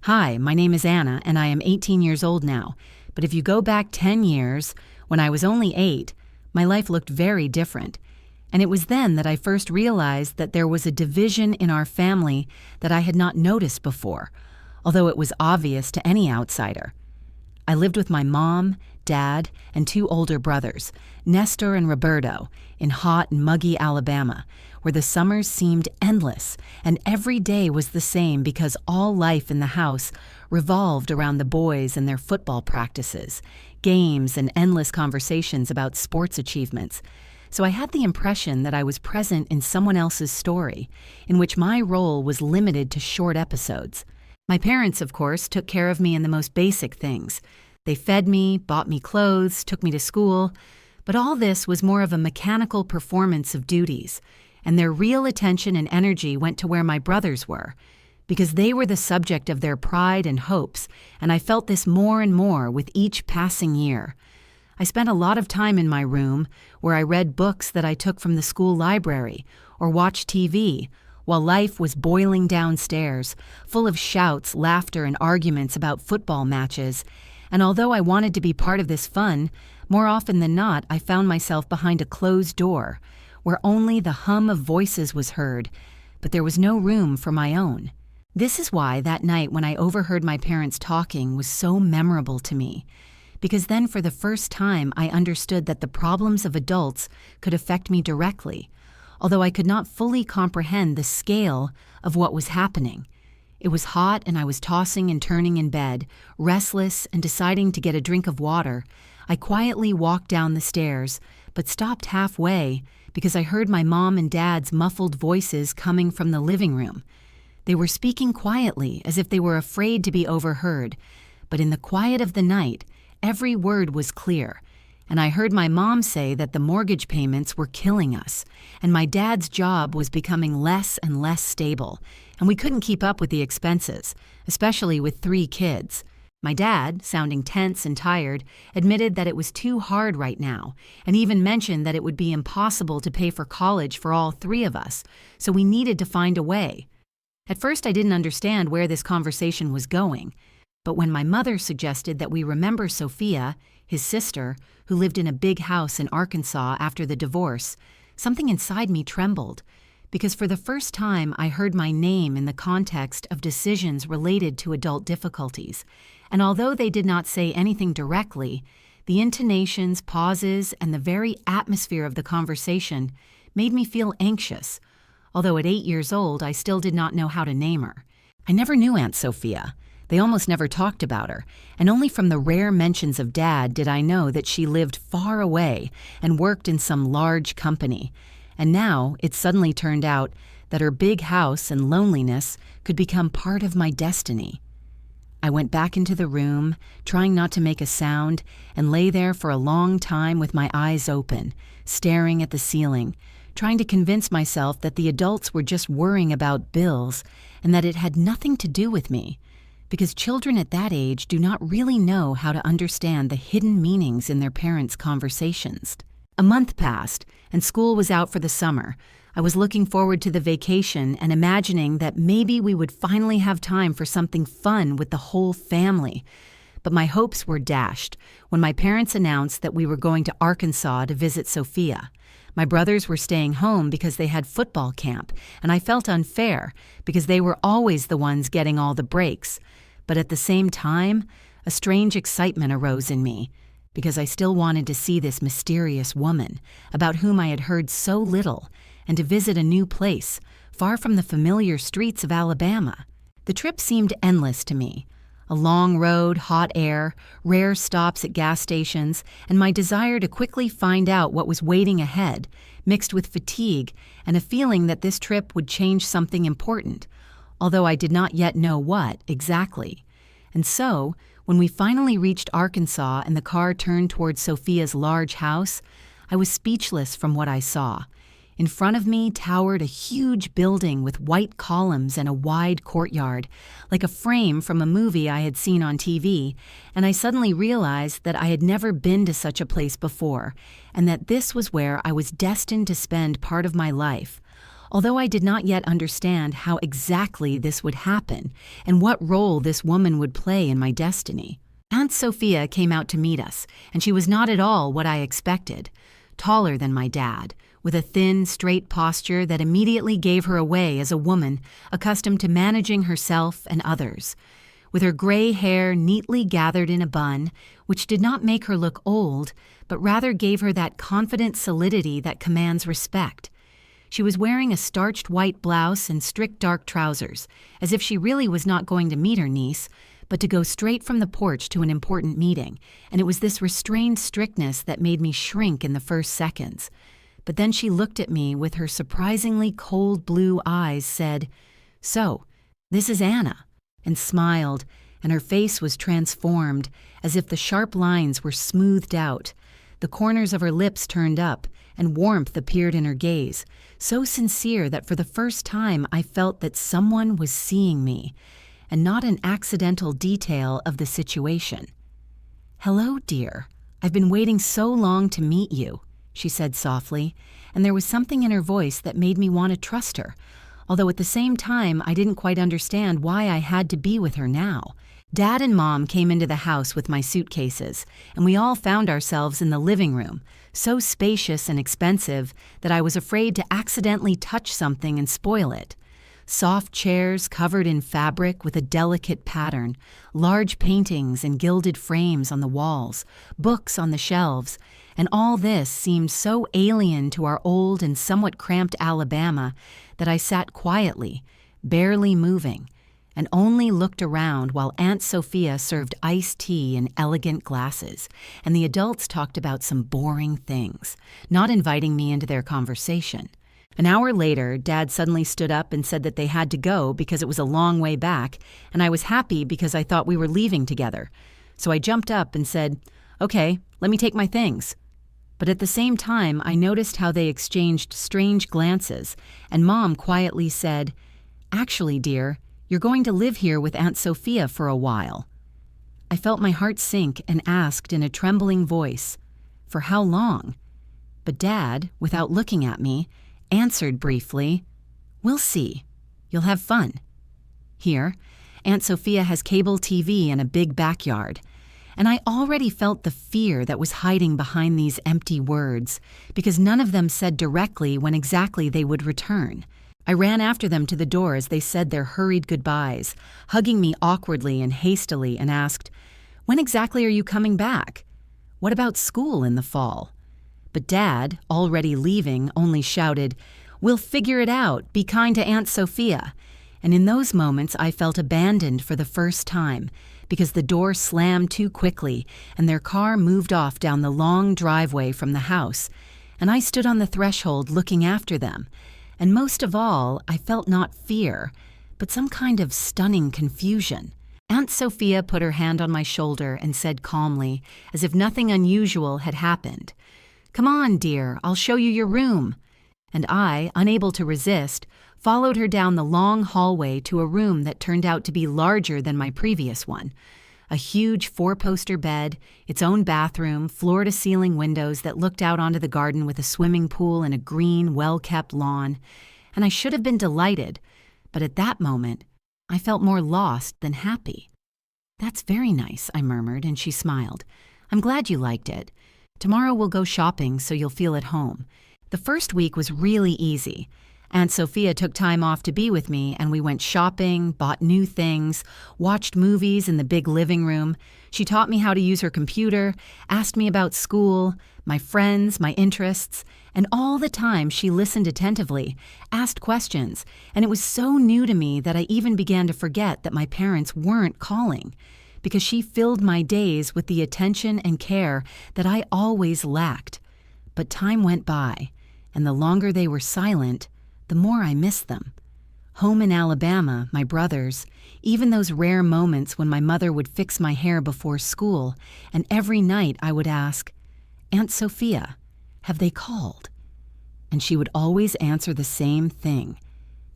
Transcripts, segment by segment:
Hi, my name is Anna, and I am 18 years old now. But if you go back 10 years, when I was only 8, my life looked very different. And it was then that I first realized that there was a division in our family that I had not noticed before, although it was obvious to any outsider. I lived with my mom, dad, and 2 older brothers, Nestor and Roberto, in hot and muggy Alabama, where the summers seemed endless, and every day was the same because all life in the house revolved around the boys and their football practices, games, and endless conversations about sports achievements. So I had the impression that I was present in someone else's story, in which my role was limited to short episodes. My parents, of course, took care of me in the most basic things. They fed me, bought me clothes, took me to school, but all this was more of a mechanical performance of duties, and their real attention and energy went to where my brothers were, because they were the subject of their pride and hopes, and I felt this more and more with each passing year. I spent a lot of time in my room, where I read books that I took from the school library, or watched TV, while life was boiling downstairs, full of shouts, laughter, and arguments about football matches. And although I wanted to be part of this fun, more often than not I found myself behind a closed door, where only the hum of voices was heard, but there was no room for my own. This is why that night when I overheard my parents talking was so memorable to me, because then for the first time I understood that the problems of adults could affect me directly, although I could not fully comprehend the scale of what was happening. It was hot and I was tossing and turning in bed, restless and deciding to get a drink of water. I quietly walked down the stairs, but stopped halfway because I heard my mom and dad's muffled voices coming from the living room. They were speaking quietly as if they were afraid to be overheard, but in the quiet of the night, every word was clear. And I heard my mom say that the mortgage payments were killing us, and my dad's job was becoming less and less stable, and we couldn't keep up with the expenses, especially with 3 kids. My dad, sounding tense and tired, admitted that it was too hard right now, and even mentioned that it would be impossible to pay for college for all 3 of us, so we needed to find a way. At first I didn't understand where this conversation was going, but when my mother suggested that we remember Sophia, his sister, who lived in a big house in Arkansas after the divorce, something inside me trembled, because for the first time I heard my name in the context of decisions related to adult difficulties, and although they did not say anything directly, the intonations, pauses, and the very atmosphere of the conversation made me feel anxious, although at 8 years old I still did not know how to name her. I never knew Aunt Sophia. They almost never talked about her, and only from the rare mentions of Dad did I know that she lived far away and worked in some large company. And now it suddenly turned out that her big house and loneliness could become part of my destiny. I went back into the room, trying not to make a sound, and lay there for a long time with my eyes open, staring at the ceiling, trying to convince myself that the adults were just worrying about bills and that it had nothing to do with me, because children at that age do not really know how to understand the hidden meanings in their parents' conversations. A month passed, and school was out for the summer. I was looking forward to the vacation and imagining that maybe we would finally have time for something fun with the whole family. But my hopes were dashed when my parents announced that we were going to Arkansas to visit Sophia. My brothers were staying home because they had football camp, and I felt unfair because they were always the ones getting all the breaks. But at the same time, a strange excitement arose in me, because I still wanted to see this mysterious woman, about whom I had heard so little, and to visit a new place, far from the familiar streets of Alabama. The trip seemed endless to me. A long road, hot air, rare stops at gas stations, and my desire to quickly find out what was waiting ahead, mixed with fatigue and a feeling that this trip would change something important, although I did not yet know what exactly. And so, when we finally reached Arkansas and the car turned towards Sophia's large house, I was speechless from what I saw. In front of me towered a huge building with white columns and a wide courtyard, like a frame from a movie I had seen on TV, and I suddenly realized that I had never been to such a place before, and that this was where I was destined to spend part of my life. although I did not yet understand how exactly this would happen and what role this woman would play in my destiny. Aunt Sophia came out to meet us, and she was not at all what I expected. Taller than my dad, with a thin, straight posture that immediately gave her away as a woman accustomed to managing herself and others. With her gray hair neatly gathered in a bun, which did not make her look old, but rather gave her that confident solidity that commands respect. She was wearing a starched white blouse and strict dark trousers, as if she really was not going to meet her niece, but to go straight from the porch to an important meeting, and it was this restrained strictness that made me shrink in the first seconds. But then she looked at me with her surprisingly cold blue eyes, said, "So, this is Anna," and smiled, and her face was transformed, as if the sharp lines were smoothed out. The corners of her lips turned up, and warmth appeared in her gaze, so sincere that for the first time I felt that someone was seeing me, and not an accidental detail of the situation. "Hello, dear. I've been waiting so long to meet you," she said softly, and there was something in her voice that made me want to trust her, although at the same time I didn't quite understand why I had to be with her now. Dad and Mom came into the house with my suitcases, and we all found ourselves in the living room, so spacious and expensive that I was afraid to accidentally touch something and spoil it. Soft chairs covered in fabric with a delicate pattern, large paintings and gilded frames on the walls, books on the shelves, and all this seemed so alien to our old and somewhat cramped Alabama that I sat quietly, barely moving, and only looked around while Aunt Sophia served iced tea in elegant glasses, and the adults talked about some boring things, not inviting me into their conversation. An hour later, Dad suddenly stood up and said that they had to go because it was a long way back, and I was happy because I thought we were leaving together. So I jumped up and said, "Okay, let me take my things." But at the same time, I noticed how they exchanged strange glances, and Mom quietly said, "Actually, dear, you're going to live here with Aunt Sophia for a while." I felt my heart sink and asked in a trembling voice, "For how long?" But Dad, without looking at me, answered briefly, "We'll see. You'll have fun. Here, Aunt Sophia has cable TV and a big backyard." And I already felt the fear that was hiding behind these empty words, because none of them said directly when exactly they would return. I ran after them to the door as they said their hurried goodbyes, hugging me awkwardly and hastily, and asked, "When exactly are you coming back? What about school in the fall?" But Dad, already leaving, only shouted, "We'll figure it out. Be kind to Aunt Sophia." And in those moments I felt abandoned for the first time, because the door slammed too quickly and their car moved off down the long driveway from the house, and I stood on the threshold looking after them. And most of all, I felt not fear, but some kind of stunning confusion. Aunt Sophia put her hand on my shoulder and said calmly, as if nothing unusual had happened, "Come on, dear, I'll show you your room." And I, unable to resist, followed her down the long hallway to a room that turned out to be larger than my previous one. A huge four-poster bed, its own bathroom, floor-to-ceiling windows that looked out onto the garden with a swimming pool and a green, well-kept lawn. And I should have been delighted, but at that moment, I felt more lost than happy. "That's very nice," I murmured, and she smiled. "I'm glad you liked it. Tomorrow we'll go shopping so you'll feel at home." The first week was really easy. Aunt Sophia took time off to be with me, and we went shopping, bought new things, watched movies in the big living room. She taught me how to use her computer, asked me about school, my friends, my interests, and all the time she listened attentively, asked questions, and it was so new to me that I even began to forget that my parents weren't calling, because she filled my days with the attention and care that I always lacked. But time went by, and the longer they were silent, the more I missed them. Home in Alabama, my brothers, even those rare moments when my mother would fix my hair before school, and every night I would ask, "Aunt Sophia, have they called?" And she would always answer the same thing,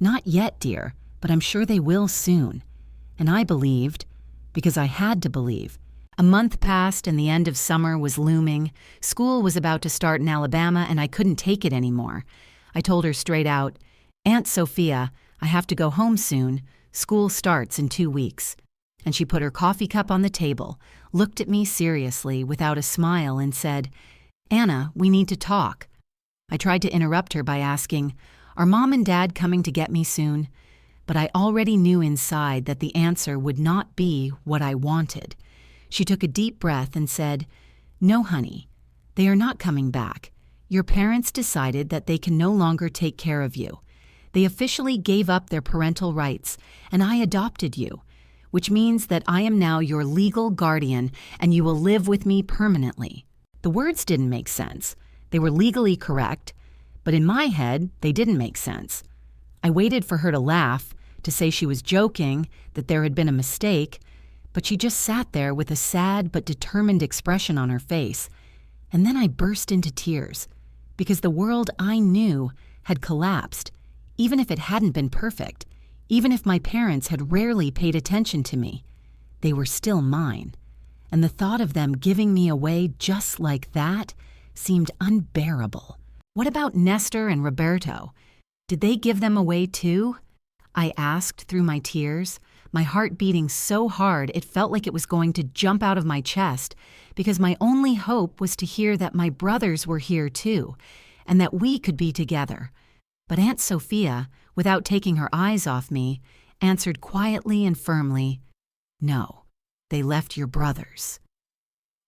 "Not yet, dear, but I'm sure they will soon." And I believed, because I had to believe. A month passed and the end of summer was looming. School was about to start in Alabama and I couldn't take it anymore. I told her straight out, "Aunt Sophia, I have to go home soon. School starts in 2 weeks." And she put her coffee cup on the table, looked at me seriously without a smile, and said, "Anna, we need to talk." I tried to interrupt her by asking, "Are Mom and Dad coming to get me soon?" But I already knew inside that the answer would not be what I wanted. She took a deep breath and said, "No, honey, they are not coming back. Your parents decided that they can no longer take care of you. They officially gave up their parental rights, and I adopted you, which means that I am now your legal guardian and you will live with me permanently." The words didn't make sense. They were legally correct, but in my head, they didn't make sense. I waited for her to laugh, to say she was joking, that there had been a mistake, but she just sat there with a sad but determined expression on her face. And then I burst into tears, because the world I knew had collapsed, even if it hadn't been perfect, even if my parents had rarely paid attention to me. They were still mine, and the thought of them giving me away just like that seemed unbearable. What about Nestor and Roberto? Did they give them away too? I asked through my tears, my heart beating so hard it felt like it was going to jump out of my chest, because my only hope was to hear that my brothers were here too, and that we could be together. But Aunt Sophia, without taking her eyes off me, answered quietly and firmly, "No, they left your brothers."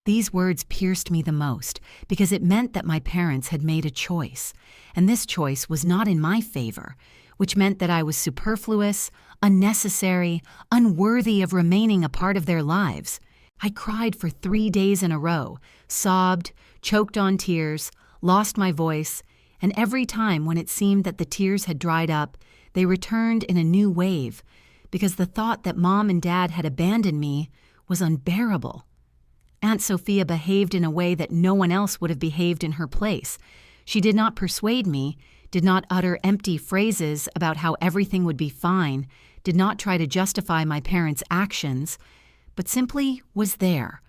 These words pierced me the most, because it meant that my parents had made a choice, and this choice was not in my favor, which meant that I was superfluous, unnecessary, unworthy of remaining a part of their lives. I cried for 3 days in a row, sobbed, choked on tears, lost my voice, and every time when it seemed that the tears had dried up, they returned in a new wave, because the thought that Mom and Dad had abandoned me was unbearable. Aunt Sophia behaved in a way that no one else would have behaved in her place. She did not persuade me, did not utter empty phrases about how everything would be fine, did not try to justify my parents' actions, but simply was there,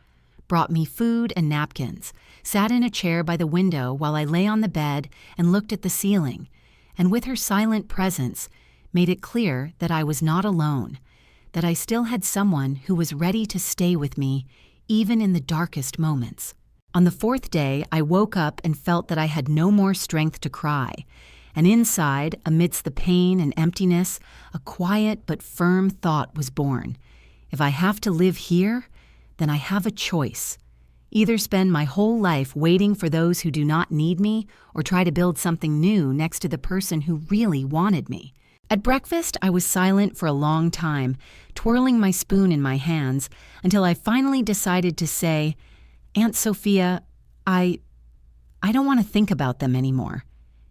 brought me food and napkins, sat in a chair by the window while I lay on the bed and looked at the ceiling, and with her silent presence made it clear that I was not alone, that I still had someone who was ready to stay with me even in the darkest moments. On the 4th day, I woke up and felt that I had no more strength to cry, and inside, amidst the pain and emptiness, a quiet but firm thought was born. If I have to live here, then I have a choice. Either spend my whole life waiting for those who do not need me, or try to build something new next to the person who really wanted me. At breakfast, I was silent for a long time, twirling my spoon in my hands, until I finally decided to say, "Aunt Sophia, I don't want to think about them anymore.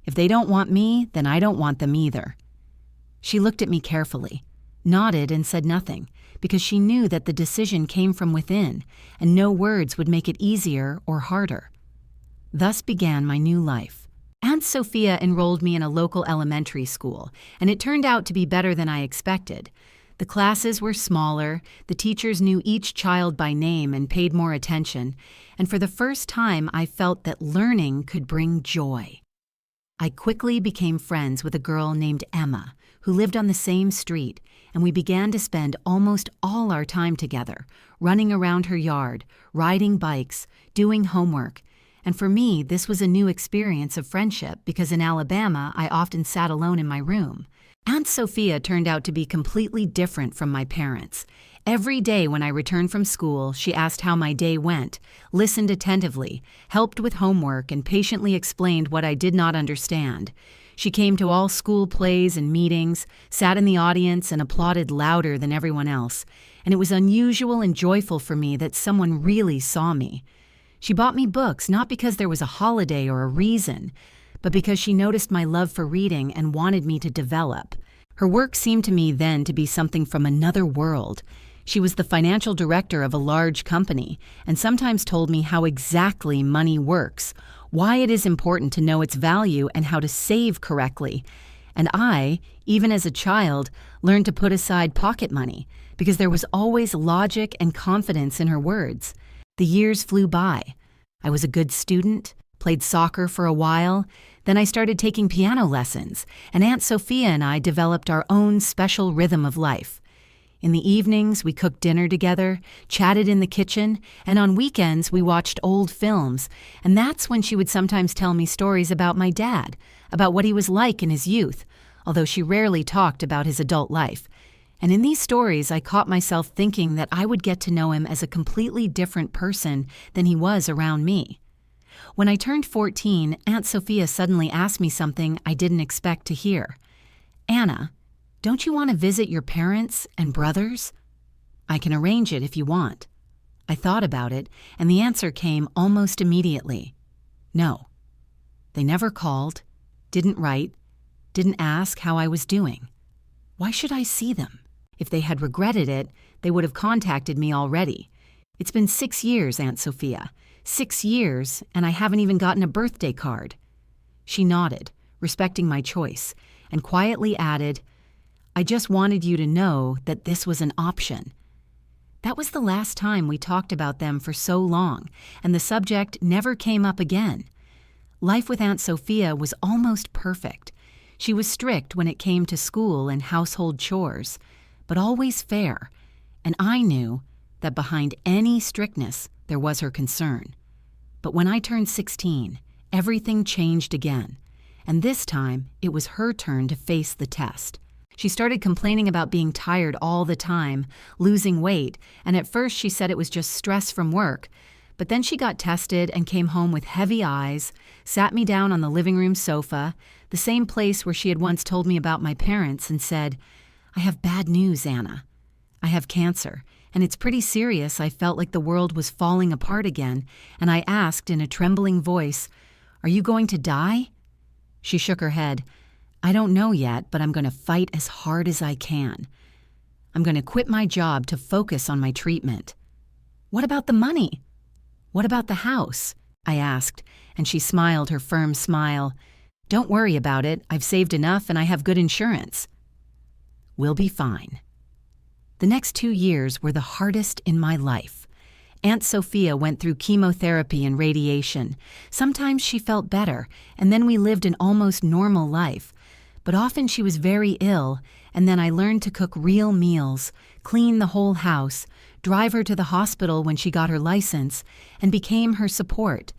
If they don't want me, then I don't want them either." She looked at me carefully, nodded and said nothing, because she knew that the decision came from within, and no words would make it easier or harder. Thus began my new life. Aunt Sophia enrolled me in a local elementary school, and it turned out to be better than I expected. The classes were smaller, the teachers knew each child by name and paid more attention, and for the first time I felt that learning could bring joy. I quickly became friends with a girl named Emma, who lived on the same street, and we began to spend almost all our time together, running around her yard, riding bikes, doing homework. And for me, this was a new experience of friendship because in Alabama, I often sat alone in my room. Aunt Sophia turned out to be completely different from my parents. Every day when I returned from school, she asked how my day went, listened attentively, helped with homework, and patiently explained what I did not understand. She came to all school plays and meetings, sat in the audience, and applauded louder than everyone else. And it was unusual and joyful for me that someone really saw me. She bought me books not because there was a holiday or a reason, but because she noticed my love for reading and wanted me to develop. Her work seemed to me then to be something from another world. She was the financial director of a large company and sometimes told me how exactly money works, why it is important to know its value and how to save correctly. And I, even as a child, learned to put aside pocket money because there was always logic and confidence in her words. The years flew by. I was a good student, played soccer for a while, Then I started taking piano lessons, and Aunt Sophia and I developed our own special rhythm of life. In the evenings, we cooked dinner together, chatted in the kitchen, and on weekends, we watched old films, and that's when she would sometimes tell me stories about my dad, about what he was like in his youth, although she rarely talked about his adult life. And in these stories, I caught myself thinking that I would get to know him as a completely different person than he was around me. When I turned 14, Aunt Sophia suddenly asked me something I didn't expect to hear. "Anna, don't you want to visit your parents and brothers?" "I can arrange it if you want." I thought about it, and the answer came almost immediately. No. They never called, didn't write, didn't ask how I was doing. Why should I see them? If they had regretted it, they would have contacted me already. "It's been 6 years, Aunt Sophia. 6 years, and I haven't even gotten a birthday card." She nodded, respecting my choice, and quietly added, "I just wanted you to know that this was an option." That was the last time we talked about them for so long, and the subject never came up again. Life with Aunt Sophia was almost perfect. She was strict when it came to school and household chores, but always fair, and I knew that behind any strictness there was her concern. But when I turned 16, everything changed again, and this time it was her turn to face the test. She started complaining about being tired all the time, losing weight, and at first she said it was just stress from work, but then she got tested and came home with heavy eyes, sat me down on the living room sofa, the same place where she had once told me about my parents, and said, "I have bad news, Anna. I have cancer, and it's pretty serious." I felt like the world was falling apart again, and I asked in a trembling voice, "Are you going to die?" She shook her head. "I don't know yet, but I'm going to fight as hard as I can. I'm going to quit my job to focus on my treatment." "What about the money? What about the house?" I asked, and she smiled her firm smile. "Don't worry about it. I've saved enough and I have good insurance." "We'll be fine." The next 2 years were the hardest in my life. Aunt Sophia went through chemotherapy and radiation. Sometimes she felt better, and then we lived an almost normal life. But often she was very ill, and then I learned to cook real meals, clean the whole house, drive her to the hospital when she got her license, and became her support.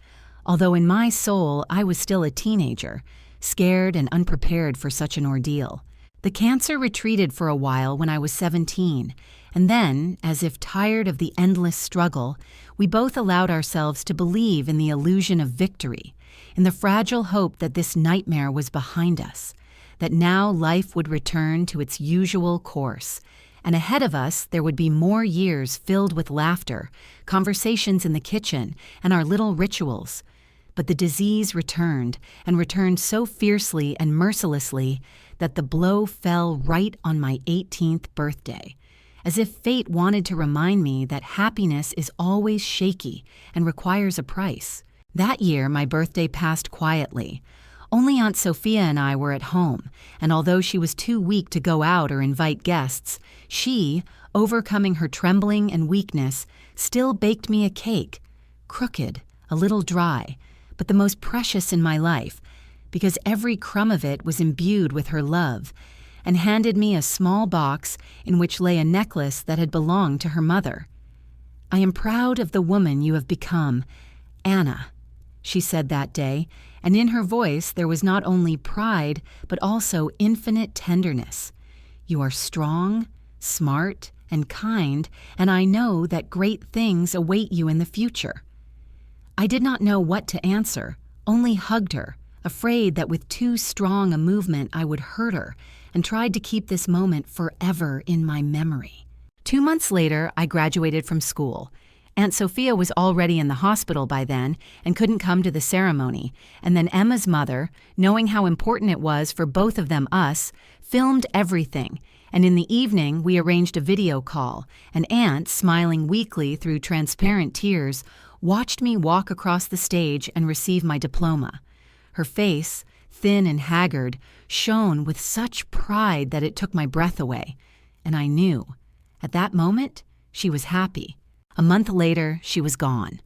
Although in my soul I was still a teenager, scared and unprepared for such an ordeal. The cancer retreated for a while when I was 17, and then, as if tired of the endless struggle, we both allowed ourselves to believe in the illusion of victory, in the fragile hope that this nightmare was behind us, that now life would return to its usual course, and ahead of us there would be more years filled with laughter, conversations in the kitchen, and our little rituals. But the disease returned, and returned so fiercely and mercilessly that the blow fell right on my 18th birthday, as if fate wanted to remind me that happiness is always shaky and requires a price. That year, my birthday passed quietly. Only Aunt Sophia and I were at home, and although she was too weak to go out or invite guests, she, overcoming her trembling and weakness, still baked me a cake, crooked, a little dry, but the most precious in my life, because every crumb of it was imbued with her love, and handed me a small box in which lay a necklace that had belonged to her mother. "I am proud of the woman you have become, Anna," she said that day, and in her voice there was not only pride, but also infinite tenderness. "You are strong, smart, and kind, and I know that great things await you in the future." I did not know what to answer, only hugged her, afraid that with too strong a movement I would hurt her, and tried to keep this moment forever in my memory. 2 months later, I graduated from school. Aunt Sophia was already in the hospital by then and couldn't come to the ceremony, and then Emma's mother, knowing how important it was for both of them us, filmed everything, and in the evening we arranged a video call, and Aunt, smiling weakly through transparent tears, watched me walk across the stage and receive my diploma. Her face, thin and haggard, shone with such pride that it took my breath away, and I knew. At that moment, she was happy. A month later, she was gone.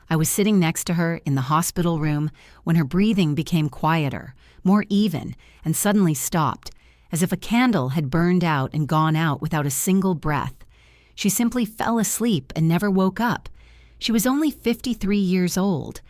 I was sitting next to her in the hospital room when her breathing became quieter, more even, and suddenly stopped, as if a candle had burned out and gone out without a single breath. She simply fell asleep and never woke up. She was only 53 years old.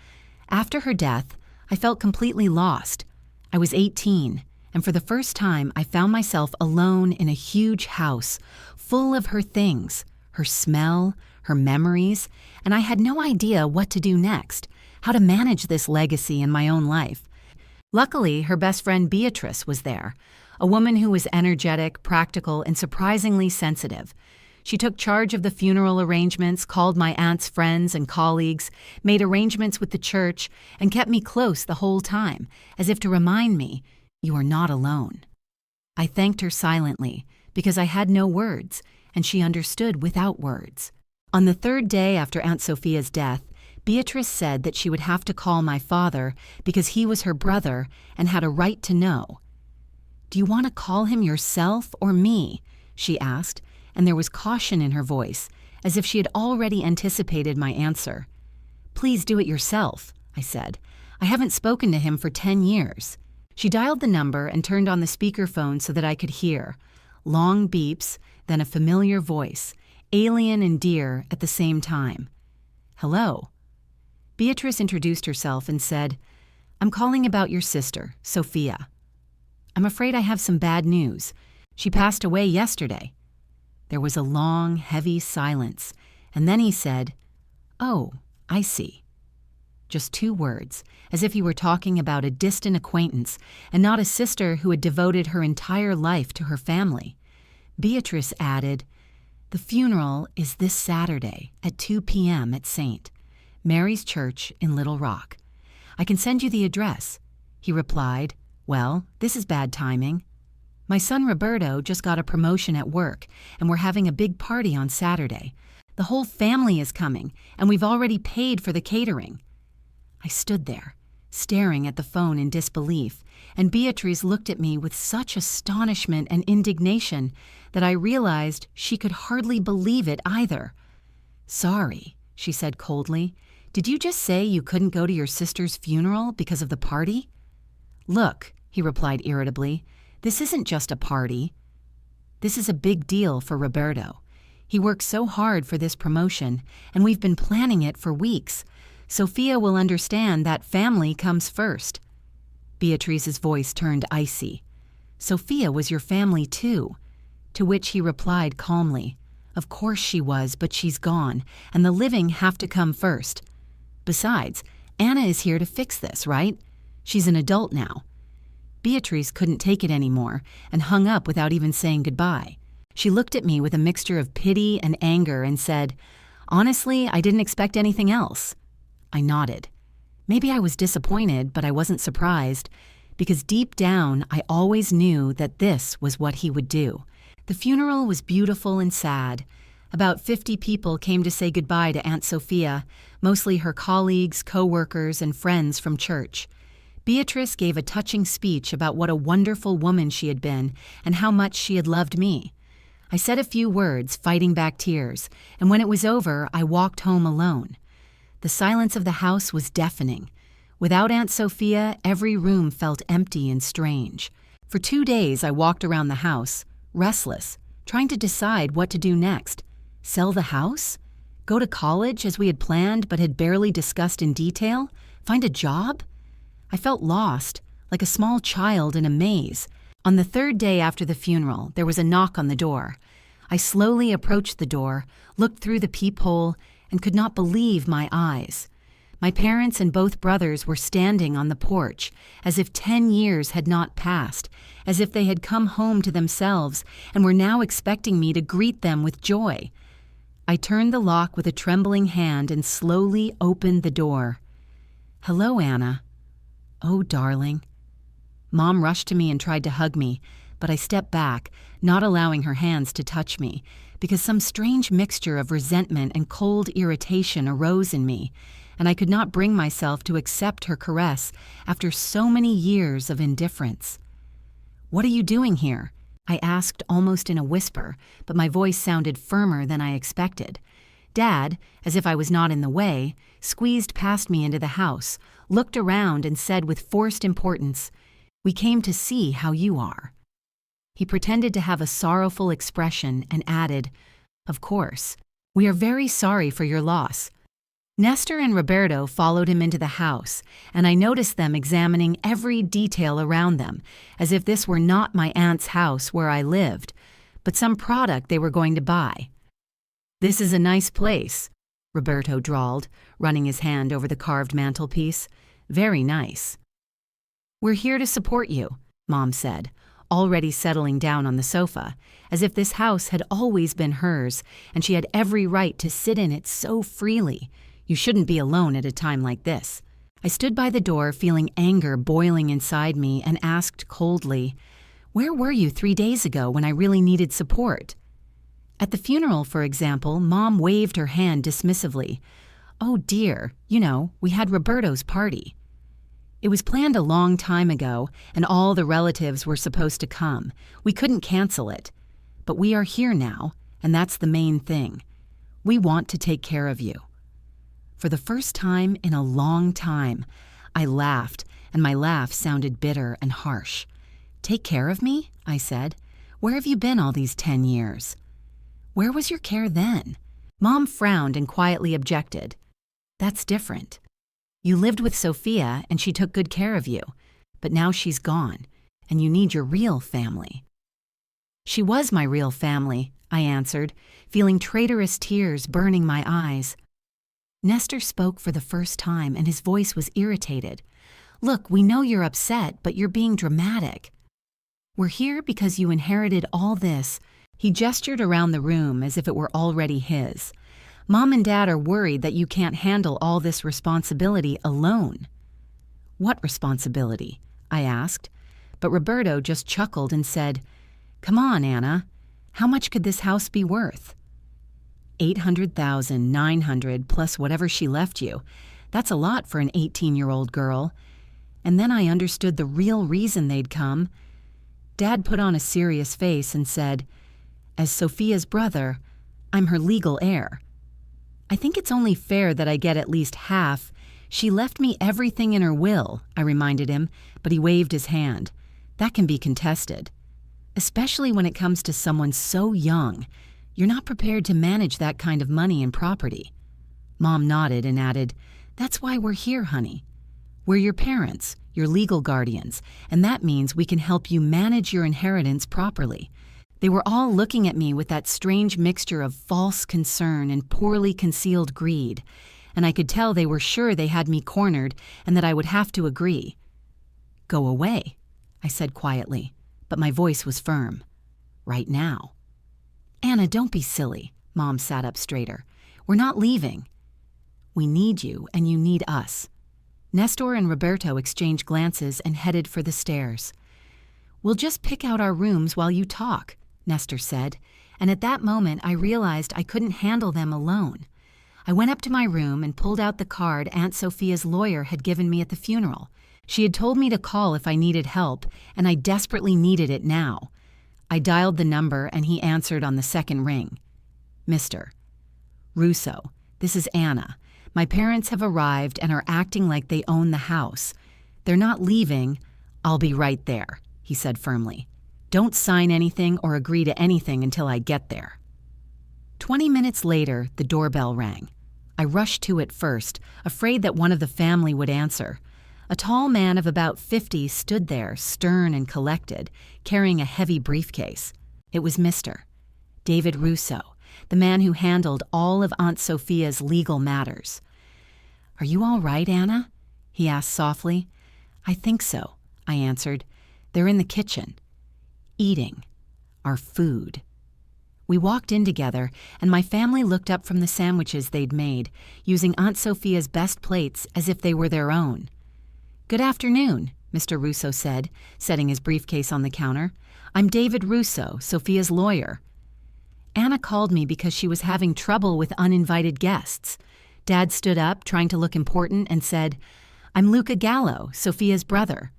After her death, I felt completely lost. I was 18, and for the first time I found myself alone in a huge house, full of her things, her smell, her memories, and I had no idea what to do next, how to manage this legacy in my own life. Luckily, her best friend Beatrice was there, a woman who was energetic, practical, and surprisingly sensitive. She took charge of the funeral arrangements, called my aunt's friends and colleagues, made arrangements with the church, and kept me close the whole time, as if to remind me, "You are not alone." I thanked her silently, because I had no words, and she understood without words. On the third day after Aunt Sophia's death, Beatrice said that she would have to call my father because he was her brother and had a right to know. "Do you want to call him yourself or me?" she asked, and there was caution in her voice, as if she had already anticipated my answer. "Please do it yourself," I said. "I haven't spoken to him for 10 years. She dialed the number and turned on the speakerphone so that I could hear. Long beeps, then a familiar voice, alien and dear at the same time. "Hello." Beatrice introduced herself and said, "I'm calling about your sister, Sophia. I'm afraid I have some bad news. She passed away yesterday." There was a long, heavy silence, and then he said, "Oh, I see." Just 2 words, as if he were talking about a distant acquaintance and not a sister who had devoted her entire life to her family. Beatrice added, "The funeral is this Saturday at 2 p.m. at St. Mary's Church in Little Rock. I can send you the address." He replied, "Well, this is bad timing. My son Roberto just got a promotion at work, and we're having a big party on Saturday. The whole family is coming, and we've already paid for the catering." I stood there, staring at the phone in disbelief, and Beatrice looked at me with such astonishment and indignation that I realized she could hardly believe it either. "Sorry," she said coldly. "Did you just say you couldn't go to your sister's funeral because of the party?" "Look," he replied irritably, "this isn't just a party. This is a big deal for Roberto. He worked so hard for this promotion, and we've been planning it for weeks. Sophia will understand that family comes first." Beatrice's voice turned icy. "Sophia was your family too." To which he replied calmly, "Of course she was, but she's gone, and the living have to come first. Besides, Anna is here to fix this, right? She's an adult now." Beatrice couldn't take it anymore and hung up without even saying goodbye. She looked at me with a mixture of pity and anger and said, "Honestly, I didn't expect anything else." I nodded. Maybe I was disappointed, but I wasn't surprised, because deep down I always knew that this was what he would do. The funeral was beautiful and sad. About 50 people came to say goodbye to Aunt Sophia, mostly her colleagues, co-workers, and friends from church. Beatrice gave a touching speech about what a wonderful woman she had been and how much she had loved me. I said a few words, fighting back tears, and when it was over, I walked home alone. The silence of the house was deafening. Without Aunt Sophia, every room felt empty and strange. For 2 days, I walked around the house, restless, trying to decide what to do next. Sell the house? Go to college as we had planned but had barely discussed in detail? Find a job? I felt lost, like a small child in a maze. On the 3rd day after the funeral, there was a knock on the door. I slowly approached the door, looked through the peephole, and could not believe my eyes. My parents and both brothers were standing on the porch, as if 10 years had not passed, as if they had come home to themselves and were now expecting me to greet them with joy. I turned the lock with a trembling hand and slowly opened the door. "Hello, Anna." "Oh, darling." Mom rushed to me and tried to hug me, but I stepped back, not allowing her hands to touch me, because some strange mixture of resentment and cold irritation arose in me, and I could not bring myself to accept her caress after so many years of indifference. "What are you doing here?" I asked almost in a whisper, but my voice sounded firmer than I expected. Dad, as if I was not in the way, squeezed past me into the house, looked around and said with forced importance, "We came to see how you are." He pretended to have a sorrowful expression and added, "Of course, we are very sorry for your loss." Nestor and Roberto followed him into the house, and I noticed them examining every detail around them, as if this were not my aunt's house where I lived, but some product they were going to buy. "This is a nice place," Roberto drawled, running his hand over the carved mantelpiece. "Very nice." "We're here to support you," Mom said, already settling down on the sofa, as if this house had always been hers and she had every right to sit in it so freely. "You shouldn't be alone at a time like this." I stood by the door feeling anger boiling inside me and asked coldly, "Where were you 3 days ago when I really needed support?" At the funeral, for example, Mom waved her hand dismissively. "Oh dear, we had Roberto's party." It was planned a long time ago, and all the relatives were supposed to come. We couldn't cancel it. But we are here now, and that's the main thing. We want to take care of you. For the first time in a long time, I laughed, and my laugh sounded bitter and harsh. "Take care of me?" I said. "Where have you been all these 10 years? Where was your care then?" Mom frowned and quietly objected. "That's different. You lived with Sophia and she took good care of you, but now she's gone, and you need your real family." "She was my real family," I answered, feeling traitorous tears burning my eyes. Nestor spoke for the first time, and his voice was irritated. "Look, we know you're upset, but you're being dramatic. We're here because you inherited all this." He gestured around the room as if it were already his. "Mom and Dad are worried that you can't handle all this responsibility alone." "What responsibility?" I asked, but Roberto just chuckled and said, "Come on, Anna. How much could this house be worth?" 800,900 plus whatever she left you. That's a lot for an 18-year-old girl. And then I understood the real reason they'd come. Dad put on a serious face and said, "As Sophia's brother, I'm her legal heir. I think it's only fair that I get at least half. She left me everything in her will," I reminded him, but he waved his hand. "That can be contested. Especially when it comes to someone so young. You're not prepared to manage that kind of money and property." Mom nodded and added, "That's why we're here, honey. We're your parents, your legal guardians, and that means we can help you manage your inheritance properly." They were all looking at me with that strange mixture of false concern and poorly concealed greed, and I could tell they were sure they had me cornered and that I would have to agree. "Go away," I said quietly, but my voice was firm. "Right now." "Anna, don't be silly." Mom sat up straighter. "We're not leaving. We need you, and you need us." Nestor and Roberto exchanged glances and headed for the stairs. "We'll just pick out our rooms while you talk," Nestor said, and at that moment I realized I couldn't handle them alone. I went up to my room and pulled out the card Aunt Sophia's lawyer had given me at the funeral. She had told me to call if I needed help, and I desperately needed it now. I dialed the number and he answered on the second ring. "Mr. Russo, this is Anna. My parents have arrived and are acting like they own the house. They're not leaving. I'll be right there," he said firmly. "Don't sign anything or agree to anything until I get there." 20 minutes later, the doorbell rang. I rushed to it first, afraid that one of the family would answer. A tall man of about 50 stood there, stern and collected, carrying a heavy briefcase. It was Mr. David Russo, the man who handled all of Aunt Sophia's legal matters. "Are you all right, Anna?" he asked softly. "I think so," I answered. "They're in the kitchen, eating our food." We walked in together, and my family looked up from the sandwiches they'd made, using Aunt Sophia's best plates as if they were their own. "Good afternoon," Mr. Russo said, setting his briefcase on the counter. "I'm David Russo, Sophia's lawyer." Anna called me because she was having trouble with uninvited guests. Dad stood up, trying to look important, and said, "I'm Luca Gallo, Sophia's brother."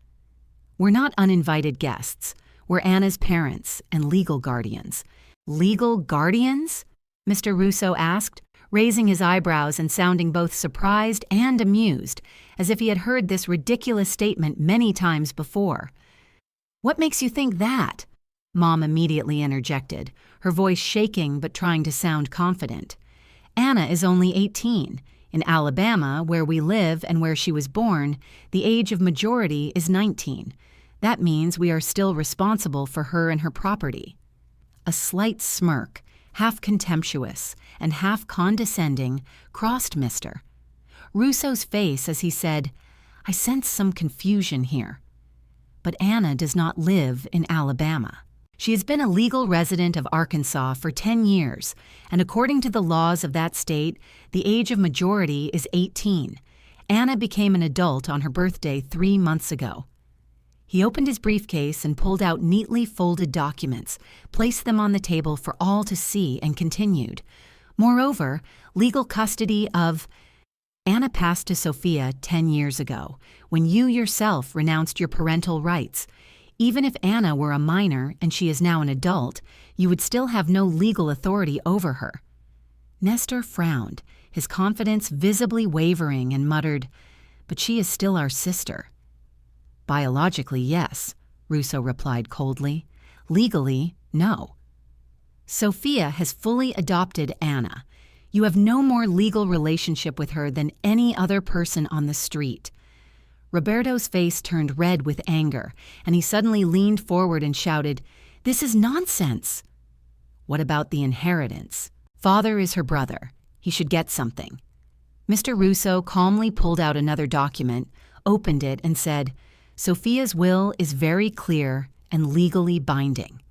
"We're not uninvited guests. We're Anna's parents and legal guardians." "Legal guardians?" Mr. Russo asked, raising his eyebrows and sounding both surprised and amused, as if he had heard this ridiculous statement many times before. "What makes you think that?" Mom immediately interjected, her voice shaking but trying to sound confident. "Anna is only 18. In Alabama, where we live and where she was born, the age of majority is 19. That means we are still responsible for her and her property." A slight smirk, half contemptuous and half condescending, crossed Mr. Russo's face as he said, "I sense some confusion here. But Anna does not live in Alabama. She has been a legal resident of Arkansas for 10 years, and according to the laws of that state, the age of majority is 18. Anna became an adult on her birthday 3 months ago." He opened his briefcase and pulled out neatly folded documents, placed them on the table for all to see, and continued. "Moreover, legal custody of Anna passed to Sophia 10 years ago, when you yourself renounced your parental rights. Even if Anna were a minor and she is now an adult, you would still have no legal authority over her." Nestor frowned, his confidence visibly wavering, and muttered, "But she is still our sister." "Biologically, yes," Russo replied coldly. "Legally, no." "Sophia has fully adopted Anna. You have no more legal relationship with her than any other person on the street." Roberto's face turned red with anger, and he suddenly leaned forward and shouted, "This is nonsense!" "What about the inheritance? Father is her brother. He should get something." Mr. Russo calmly pulled out another document, opened it, and said, "Sophia's will is very clear and legally binding.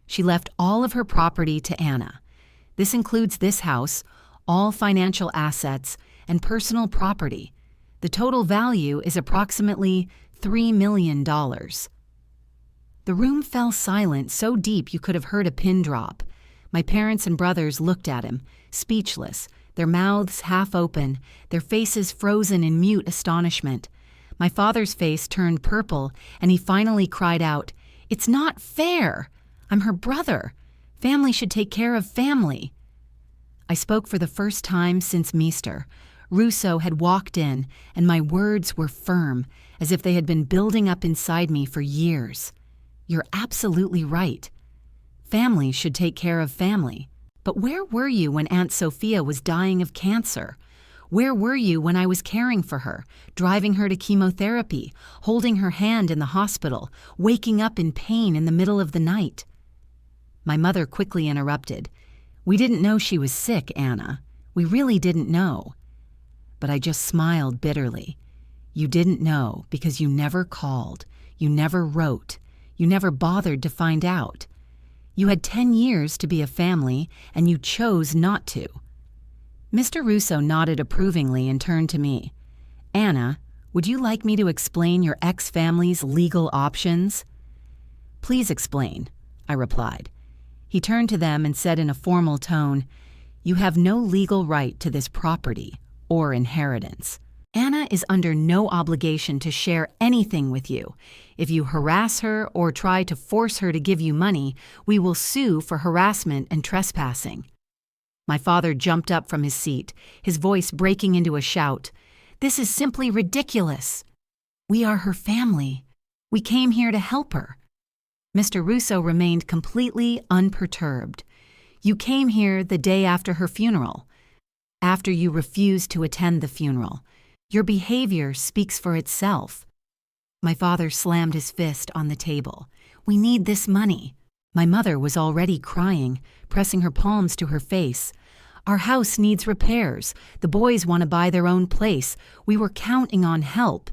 She left all of her property to Anna. This includes this house, all financial assets, and personal property. The total value is approximately $3 million. The room fell silent so deep you could have heard a pin drop. My parents and brothers looked at him, speechless, their mouths half open, their faces frozen in mute astonishment. My father's face turned purple, and he finally cried out, "It's not fair! I'm her brother. Family should take care of family." I spoke for the first time since Meester. Russo had walked in, and my words were firm, as if they had been building up inside me for years. "You're absolutely right. Family should take care of family. But where were you when Aunt Sophia was dying of cancer? Where were you when I was caring for her, driving her to chemotherapy, holding her hand in the hospital, waking up in pain in the middle of the night?" My mother quickly interrupted. "We didn't know she was sick, Anna. We really didn't know." But I just smiled bitterly. "You didn't know because you never called, you never wrote, you never bothered to find out. You had 10 years to be a family, and you chose not to." Mr. Russo nodded approvingly and turned to me. "Anna, would you like me to explain your ex-family's legal options?" "Please explain," I replied. He turned to them and said in a formal tone, "You have no legal right to this property or inheritance. Anna is under no obligation to share anything with you. If you harass her or try to force her to give you money, we will sue for harassment and trespassing." My father jumped up from his seat, his voice breaking into a shout. "This is simply ridiculous. We are her family. We came here to help her." Mr. Russo remained completely unperturbed. "You came here the day after her funeral, after you refused to attend the funeral. Your behavior speaks for itself." My father slammed his fist on the table. "We need this money." My mother was already crying, pressing her palms to her face. "Our house needs repairs. The boys want to buy their own place. We were counting on help."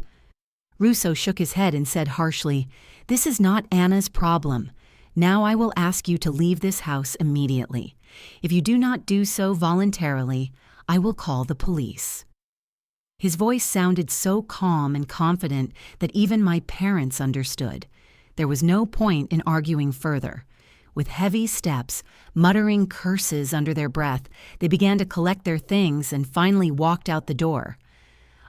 Russo shook his head and said harshly, "This is not Anna's problem. Now I will ask you to leave this house immediately. If you do not do so voluntarily, I will call the police." His voice sounded so calm and confident that even my parents understood. There was no point in arguing further. With heavy steps, muttering curses under their breath, they began to collect their things and finally walked out the door.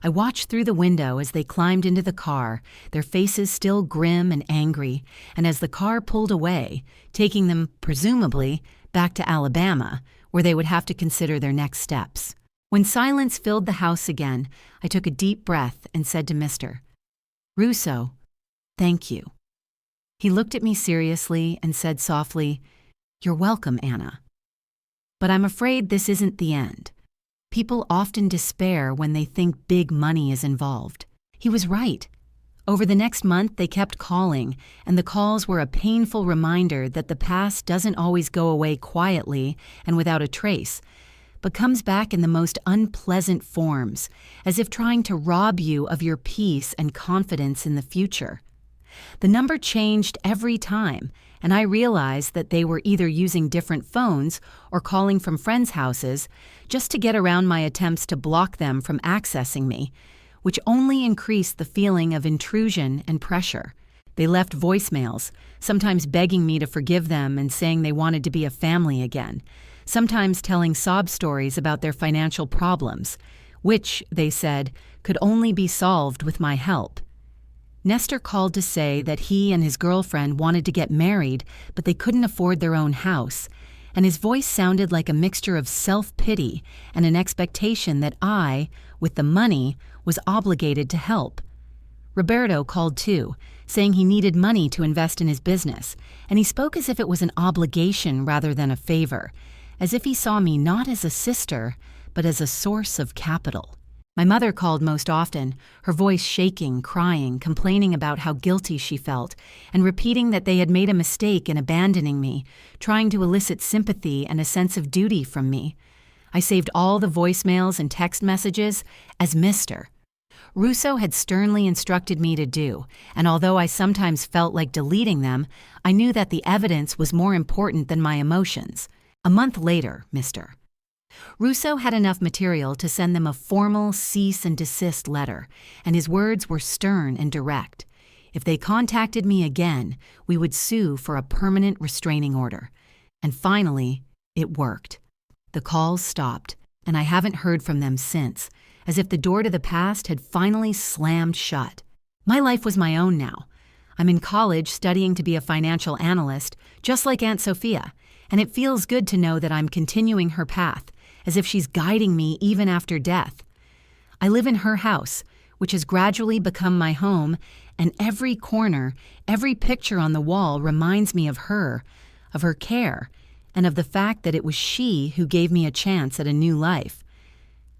I watched through the window as they climbed into the car, their faces still grim and angry, and as the car pulled away, taking them, presumably, back to Alabama, where they would have to consider their next steps. When silence filled the house again, I took a deep breath and said to Mr. Russo, "Thank you." He looked at me seriously and said softly, "You're welcome, Anna. But I'm afraid this isn't the end. People often despair when they think big money is involved." He was right. Over the next month, they kept calling, and the calls were a painful reminder that the past doesn't always go away quietly and without a trace, but comes back in the most unpleasant forms, as if trying to rob you of your peace and confidence in the future. The number changed every time, and I realized that they were either using different phones or calling from friends' houses just to get around my attempts to block them from accessing me, which only increased the feeling of intrusion and pressure. They left voicemails, sometimes begging me to forgive them and saying they wanted to be a family again, sometimes telling sob stories about their financial problems, which, they said, could only be solved with my help. Nestor called to say that he and his girlfriend wanted to get married, but they couldn't afford their own house, and his voice sounded like a mixture of self-pity and an expectation that I, with the money, was obligated to help. Roberto called too, saying he needed money to invest in his business, and he spoke as if it was an obligation rather than a favor, as if he saw me not as a sister, but as a source of capital. My mother called most often, her voice shaking, crying, complaining about how guilty she felt, and repeating that they had made a mistake in abandoning me, trying to elicit sympathy and a sense of duty from me. I saved all the voicemails and text messages as Mr. Russo had sternly instructed me to do, and although I sometimes felt like deleting them, I knew that the evidence was more important than my emotions. A month later, Mr. Russo had enough material to send them a formal cease and desist letter, and his words were stern and direct. If they contacted me again, we would sue for a permanent restraining order. And finally, it worked. The calls stopped, and I haven't heard from them since, as if the door to the past had finally slammed shut. My life was my own now. I'm in college studying to be a financial analyst, just like Aunt Sophia, and it feels good to know that I'm continuing her path, as if she's guiding me even after death. I live in her house, which has gradually become my home, and every corner, every picture on the wall reminds me of her care, and of the fact that it was she who gave me a chance at a new life.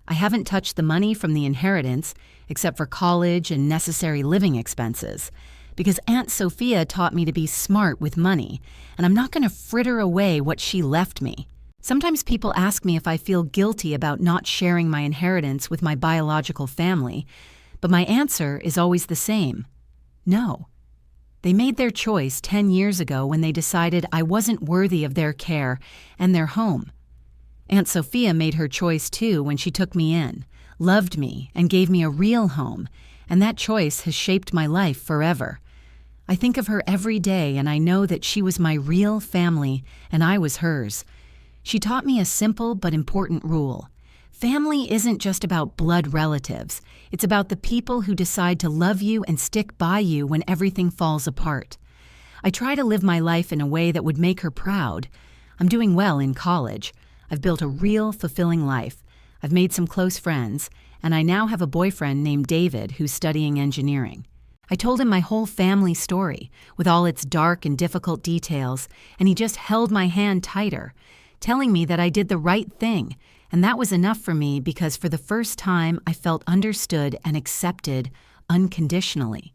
I haven't touched the money from the inheritance, except for college and necessary living expenses, because Aunt Sophia taught me to be smart with money, and I'm not going to fritter away what she left me. Sometimes people ask me if I feel guilty about not sharing my inheritance with my biological family, but my answer is always the same: no. They made their choice 10 years ago when they decided I wasn't worthy of their care and their home. Aunt Sophia made her choice too when she took me in, loved me, and gave me a real home, and that choice has shaped my life forever. I think of her every day, and I know that she was my real family and I was hers. She taught me a simple but important rule. Family isn't just about blood relatives. It's about the people who decide to love you and stick by you when everything falls apart. I try to live my life in a way that would make her proud. I'm doing well in college. I've built a real, fulfilling life. I've made some close friends, and I now have a boyfriend named David who's studying engineering. I told him my whole family story, with all its dark and difficult details, and he just held my hand tighter, telling me that I did the right thing, and that was enough for me because for the first time I felt understood and accepted unconditionally.